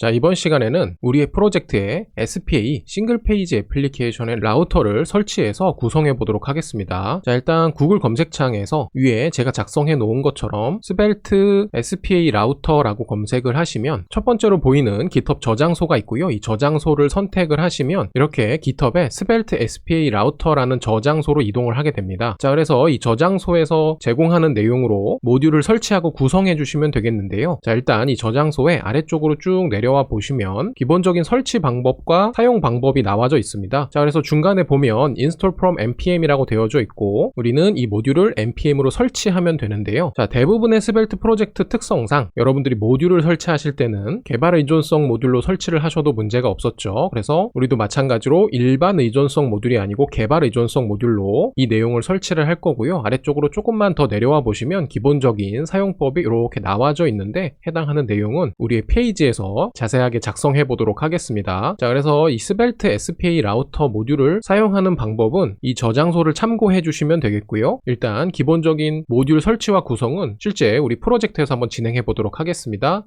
자, 이번 시간에는 우리의 프로젝트에 SPA 싱글 페이지 애플리케이션의 라우터를 설치해서 구성해 보도록 하겠습니다. 자, 일단 구글 검색창에서 위에 제가 작성해 놓은 것처럼 스벨트 SPA 라우터라고 검색을 하시면 첫 번째로 보이는 GitHub 저장소가 있고요. 이 저장소를 선택을 하시면 이렇게 GitHub에 스벨트 SPA 라우터라는 저장소로 이동을 하게 됩니다. 자, 그래서 이 저장소에서 제공하는 내용으로 모듈을 설치하고 구성해 주시면 되겠는데요. 자, 일단 이 저장소에 아래쪽으로 쭉 내려와 보시면 기본적인 설치 방법과 사용 방법이 나와져 있습니다. 자, 그래서 중간에 보면 install from npm이라고 되어져 있고 우리는 이 모듈을 npm으로 설치하면 되는데요. 자, 대부분의 스벨트 프로젝트 특성상 여러분들이 모듈을 설치하실 때는 개발 의존성 모듈로 설치를 하셔도 문제가 없었죠. 그래서 우리도 마찬가지로 일반 의존성 모듈이 아니고 개발 의존성 모듈로 이 내용을 설치를 할 거고요. 아래쪽으로 조금만 더 내려와 보시면 기본적인 사용법이 이렇게 나와져 있는데 해당하는 내용은 우리의 페이지에서 자세하게 작성해 보도록 하겠습니다. 자, 그래서 이 스벨트 SPA 라우터 모듈을 사용하는 방법은 이 저장소를 참고해 주시면 되겠고요. 일단 기본적인 모듈 설치와 구성은 실제 우리 프로젝트에서 한번 진행해 보도록 하겠습니다.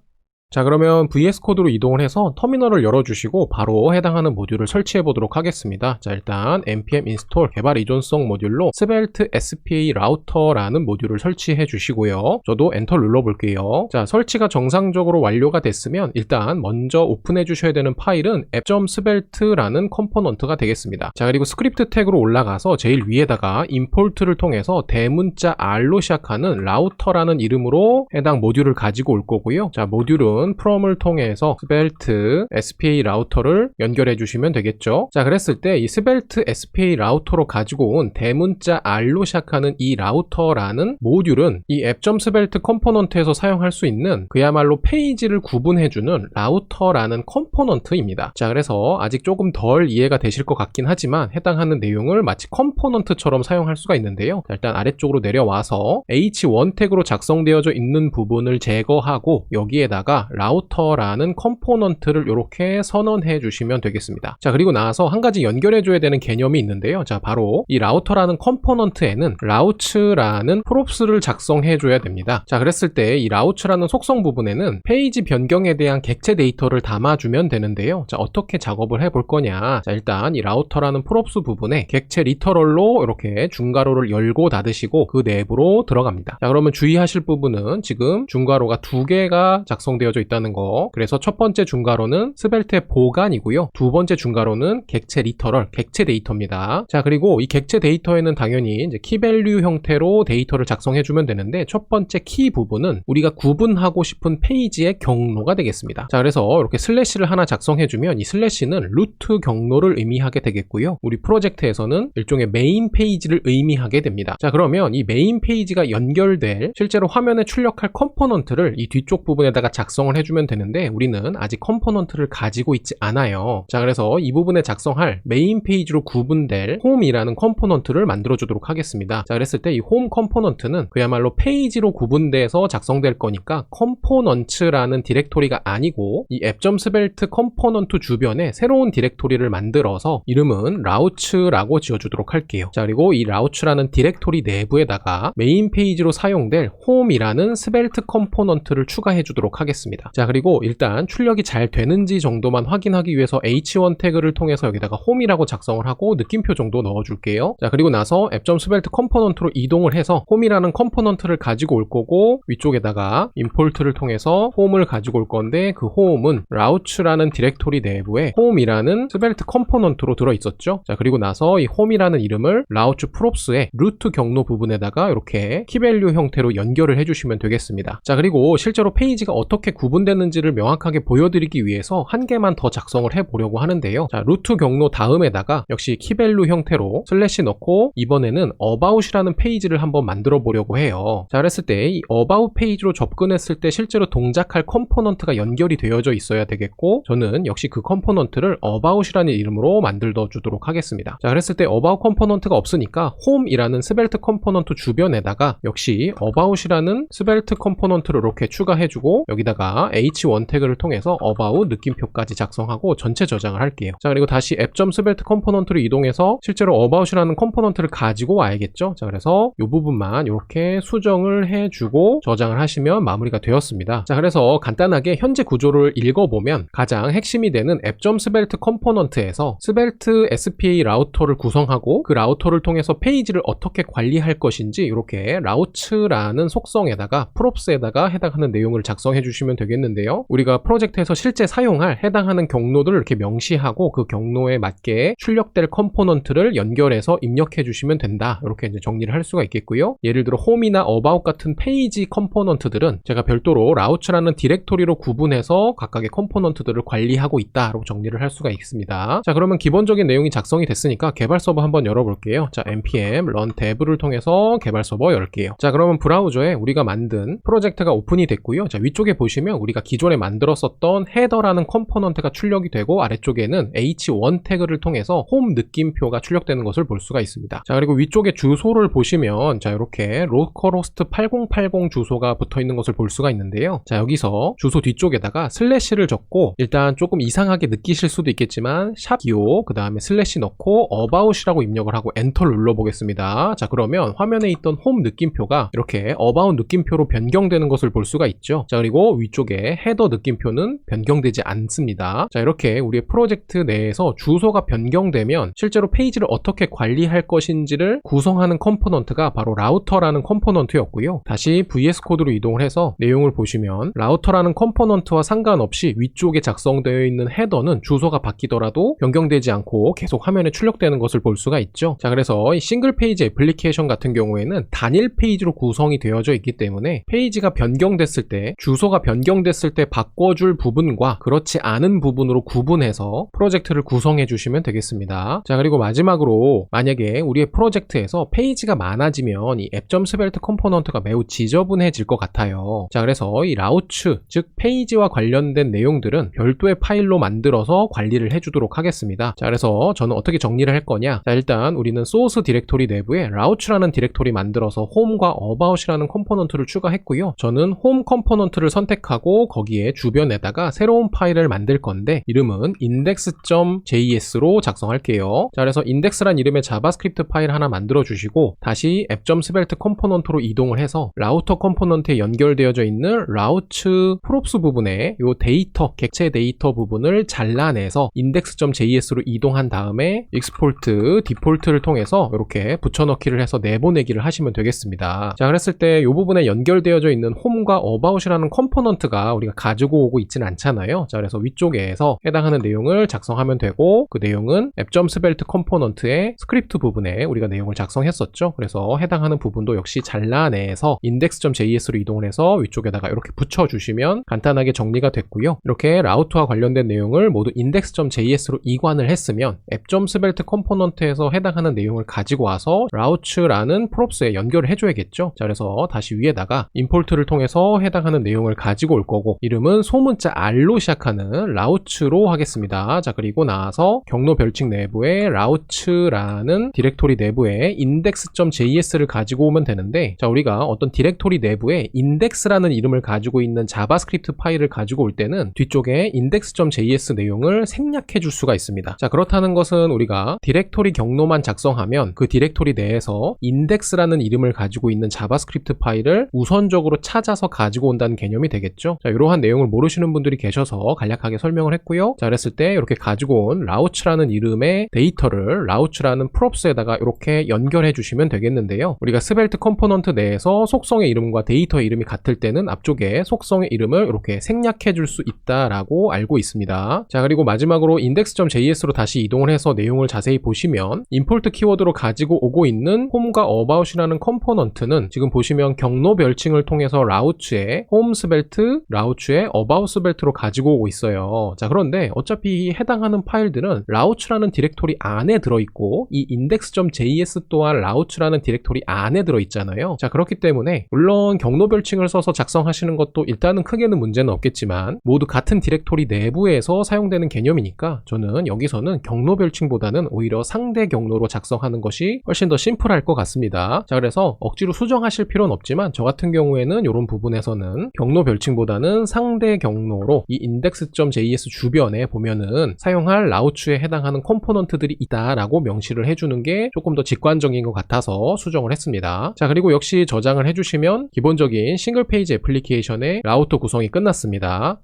자, 그러면 VS 코드로 이동을 해서 터미널을 열어주시고 바로 해당하는 모듈을 설치해 보도록 하겠습니다. 자, 일단 npm install 개발 의존성 모듈로 스벨트 SPA 라우터라는 모듈을 설치해 주시고요. 저도 엔터 눌러 볼게요. 자, 설치가 정상적으로 완료가 됐으면 일단 먼저 오픈해 주셔야 되는 파일은 app.svelte 라는 컴포넌트가 되겠습니다. 자, 그리고 스크립트 태그로 올라가서 제일 위에다가 import를 통해서 대문자 R로 시작하는 라우터라는 이름으로 해당 모듈을 가지고 올 거고요. 자, 모듈은 from을 통해서 스벨트 SPA 라우터를 연결해 주시면 되겠죠. 자, 그랬을 때 이 스벨트 SPA 라우터로 가지고 온 대문자 R로 시작하는 이 라우터라는 모듈은 이 app.svelte 컴포넌트에서 사용할 수 있는 그야말로 페이지를 구분해주는 라우터라는 컴포넌트입니다. 자, 그래서 아직 조금 덜 이해가 되실 것 같긴 하지만 해당하는 내용을 마치 컴포넌트처럼 사용할 수가 있는데요. 자, 일단 아래쪽으로 내려와서 H1 태그로 작성되어져 있는 부분을 제거하고 여기에다가 라우터라는 컴포넌트를 이렇게 선언해 주시면 되겠습니다. 자, 그리고 나서 한 가지 연결해 줘야 되는 개념이 있는데요. 자, 바로 이 라우터라는 컴포넌트에는 라우츠라는 props를 작성해 줘야 됩니다. 자, 그랬을 때 이 라우츠라는 속성 부분에는 페이지 변경에 대한 객체 데이터를 담아주면 되는데요. 자, 어떻게 작업을 해볼 거냐. 자, 일단 이 라우터라는 props 부분에 객체 리터럴로 이렇게 중괄호를 열고 닫으시고 그 내부로 들어갑니다. 자, 그러면 주의하실 부분은 지금 중괄호가 두 개가 작성되어져 있다는 거. 그래서 첫 번째 중괄호는 스벨트의 보관이고요. 두 번째 중괄호는 객체 리터럴, 객체 데이터입니다. 자, 그리고 이 객체 데이터에는 당연히 이제 키밸류 형태로 데이터를 작성해주면 되는데 첫 번째 키 부분은 우리가 구분하고 싶은 페이지의 경로가 되겠습니다. 자, 그래서 이렇게 슬래시를 하나 작성해주면 이 슬래시는 루트 경로를 의미하게 되겠고요. 우리 프로젝트에서는 일종의 메인 페이지를 의미하게 됩니다. 자, 그러면 이 메인 페이지가 연결될 실제로 화면에 출력할 컴포넌트를 이 뒤쪽 부분에다가 작성을 해주면 되는데 우리는 아직 컴포넌트를 가지고 있지 않아요. 자, 그래서 이 부분에 작성할 메인 페이지로 구분될 홈이라는 컴포넌트를 만들어 주도록 하겠습니다. 자, 그랬을 때 이 홈 컴포넌트는 그야말로 페이지로 구분돼서 작성될 거니까 컴포넌츠라는 디렉토리가 아니고 이 app.svelte 컴포넌트 주변에 새로운 디렉토리를 만들어서 이름은 라우츠라고 지어주도록 할게요. 자, 그리고 이 라우츠라는 디렉토리 내부에다가 메인 페이지로 사용될 홈이라는 스벨트 컴포넌트를 추가해 주도록 하겠습니다. 자, 그리고 일단 출력이 잘 되는지 정도만 확인하기 위해서 H1 태그를 통해서 여기다가 홈이라고 작성을 하고 느낌표 정도 넣어줄게요. 자, 그리고 나서 app.svelte 컴포넌트로 이동을 해서 홈이라는 컴포넌트를 가지고 올 거고 위쪽에다가 import를 통해서 홈을 가지고 올 건데 그 홈은 라우츠라는 디렉토리 내부에 홈이라는 스벨트 컴포넌트로 들어있었죠. 자, 그리고 나서 이 홈이라는 이름을 라우츠 props의 루트 경로 부분에다가 이렇게 키밸류 형태로 연결을 해주시면 되겠습니다. 자, 그리고 실제로 페이지가 어떻게 구분되는지를 명확하게 보여드리기 위해서 한 개만 더 작성을 해보려고 하는데요. 자, 루트 경로 다음에다가 역시 키밸류 형태로 슬래시 넣고 이번에는 about이라는 페이지를 한번 만들어 보려고 해요. 자, 그랬을 때 이 about 페이지로 접근했을 때 실제로 동작할 컴포넌트가 연결이 되어져 있어야 되겠고 저는 역시 그 컴포넌트를 about이라는 이름으로 만들어 주도록 하겠습니다. 자, 그랬을 때 about 컴포넌트가 없으니까 home이라는 스벨트 컴포넌트 주변에다가 역시 about이라는 스벨트 컴포넌트를 이렇게 추가해주고 여기다가 여기다가 h1 태그를 통해서 about 느낌표까지 작성하고 전체 저장을 할게요. 자, 그리고 다시 app.svelte 컴포넌트로 이동해서 실제로 about이라는 컴포넌트를 가지고 와야겠죠. 자, 그래서 이 부분만 이렇게 수정을 해주고 저장을 하시면 마무리가 되었습니다. 자, 그래서 간단하게 현재 구조를 읽어보면 가장 핵심이 되는 app.svelte 컴포넌트에서 svelte SPA 라우터를 구성하고 그 라우터를 통해서 페이지를 어떻게 관리할 것인지 이렇게 라우츠라는 속성에다가 props에다가 해당하는 내용을 작성해 주시면 되겠는데요. 우리가 프로젝트에서 실제 사용할 해당하는 경로들을 이렇게 명시하고 그 경로에 맞게 출력될 컴포넌트를 연결해서 입력해 주시면 된다. 이렇게 이제 정리를 할 수가 있겠고요. 예를 들어 홈이나 about 같은 페이지 컴포넌트들은 제가 별도로 라우츠라는 디렉토리로 구분해서 각각의 컴포넌트들을 관리하고 있다라고 정리를 할 수가 있습니다. 자, 그러면 기본적인 내용이 작성이 됐으니까 개발 서버 한번 열어볼게요. 자, npm run dev를 통해서 개발 서버 열게요. 자, 그러면 브라우저에 우리가 만든 프로젝트가 오픈이 됐고요. 자, 위쪽에 보시면 우리가 기존에 만들었었던 헤더라는 컴포넌트가 출력이 되고 아래쪽에는 h1 태그를 통해서 홈 느낌표가 출력되는 것을 볼 수가 있습니다. 자, 그리고 위쪽에 주소를 보시면 자, 이렇게 로컬호스트 8080 주소가 붙어 있는 것을 볼 수가 있는데요. 자, 여기서 주소 뒤쪽에다가 슬래시를 적고 일단 조금 이상하게 느끼실 수도 있겠지만 샵25 그 다음에 슬래시 넣고 about이라고 입력을 하고 엔터를 눌러 보겠습니다. 자, 그러면 화면에 있던 홈 느낌표가 이렇게 about 느낌표로 변경되는 것을 볼 수가 있죠. 자, 그리고 위쪽에 헤더 느낌표는 변경되지 않습니다. 자, 이렇게 우리의 프로젝트 내에서 주소가 변경되면 실제로 페이지를 어떻게 관리할 것인지를 구성하는 컴포넌트가 바로 라우터라는 컴포넌트였고요. 다시 VS 코드로 이동을 해서 내용을 보시면 라우터라는 컴포넌트와 상관없이 위쪽에 작성되어 있는 헤더는 주소가 바뀌더라도 변경되지 않고 계속 화면에 출력되는 것을 볼 수가 있죠. 자, 그래서 이 싱글 페이지 애플리케이션 같은 경우에는 단일 페이지로 구성이 되어져 있기 때문에 페이지가 변경됐을 때 주소가 변경됐을 때 바꿔줄 부분과 그렇지 않은 부분으로 구분해서 프로젝트를 구성해 주시면 되겠습니다. 자, 그리고 마지막으로 만약에 우리의 프로젝트에서 페이지가 많아지면 이 app.svelte 컴포넌트가 매우 지저분해질 것 같아요. 자, 그래서 이 라우츠, 즉 페이지와 관련된 내용들은 별도의 파일로 만들어서 관리를 해주도록 하겠습니다. 자, 그래서 저는 어떻게 정리를 할 거냐. 자, 일단 우리는 소스 디렉토리 내부에 라우츠라는 디렉토리 만들어서 홈과 about이라는 컴포넌트를 추가했고요. 저는 홈 컴포넌트를 선택하고 거기에 주변에다가 새로운 파일을 만들 건데 이름은 index.js로 작성할게요. 자, 그래서 index란 이름의 자바스크립트 파일 하나 만들어 주시고 다시 app.svelte 컴포넌트로 이동을 해서 라우터 컴포넌트에 연결되어져 있는 라우츠 props 부분에 이 데이터, 객체 데이터 부분을 잘라내서 index.js로 이동한 다음에 export 디폴트를 통해서 이렇게 붙여넣기를 해서 내보내기를 하시면 되겠습니다. 자, 그랬을 때 이 부분에 연결되어져 있는 홈과 about이라는 컴포넌트가 우리가 가지고 오고 있지는 않잖아요. 자, 그래서 위쪽에서 해당하는 내용을 작성하면 되고 그 내용은 app.svelte 컴포넌트의 스크립트 부분에 우리가 내용을 작성했었죠. 그래서 해당하는 부분도 역시 잘라내서 index.js로 이동을 해서 위쪽에다가 이렇게 붙여주시면 간단하게 정리가 됐고요. 이렇게 라우트와 관련된 내용을 모두 index.js로 이관을 했으면 app.svelte 컴포넌트에서 해당하는 내용을 가지고 와서 라우츠라는 props에 연결을 해줘야겠죠. 자, 그래서 다시 위에다가 import를 통해서 해당하는 내용을 가지고 올 거고 이름은 소문자 R로 시작하는 라우츠로 하겠습니다. 자, 그리고 나와서 경로 별칭 내부에 라우츠라는 디렉토리 내부에 index.js를 가지고 오면 되는데 자, 우리가 어떤 디렉토리 내부에 index라는 이름을 가지고 있는 자바스크립트 파일을 가지고 올 때는 뒤쪽에 index.js 내용을 생략해 줄 수가 있습니다. 자, 그렇다는 것은 우리가 디렉토리 경로만 작성하면 그 디렉토리 내에서 index라는 이름을 가지고 있는 자바스크립트 파일을 우선적으로 찾아서 가지고 온다는 개념이 되겠죠. 자, 이러한 내용을 모르시는 분들이 계셔서 간략하게 설명을 했고요. 자, 그랬을 때 이렇게 가지고 온 라우츠라는 이름의 데이터를 라우츠라는 props에다가 이렇게 연결해 주시면 되겠는데요. 우리가 스벨트 컴포넌트 내에서 속성의 이름과 데이터의 이름이 같을 때는 앞쪽에 속성의 이름을 이렇게 생략해 줄 수 있다라고 알고 있습니다. 자, 그리고 마지막으로 index.js로 다시 이동을 해서 내용을 자세히 보시면 import 키워드로 가지고 오고 있는 홈과 about이라는 컴포넌트는 지금 보시면 경로 별칭을 통해서 라우츠에 홈 스벨트, 라우츠에 about 스벨트로 가지고 오고 있어요. 자, 그런데 어차피 해당하는 파일들은 라우츠라는 디렉토리 안에 들어있고 이 index.js 또한 라우츠라는 디렉토리 안에 들어있잖아요. 자, 그렇기 때문에 물론 경로 별칭을 써서 작성하시는 것도 일단은 크게는 문제는 없겠지만 모두 같은 디렉토리 내부에서 사용되는 개념이니까 저는 여기서는 경로 별칭보다는 오히려 상대 경로로 작성하는 것이 훨씬 더 심플할 것 같습니다. 자, 그래서 억지로 수정하실 필요는 없지만 저 같은 경우에는 이런 부분에서는 경로 별칭보다 경로라기보다는 상대 경로로 이 index.js 주변에 보면은 사용할 라우츠에 해당하는 컴포넌트들이 있다라고 명시를 해주는 게 조금 더 직관적인 것 같아서 수정을 했습니다. 자, 그리고 역시 저장을 해주시면 기본적인 싱글 페이지 애플리케이션의 라우터 구성이 끝났습니다.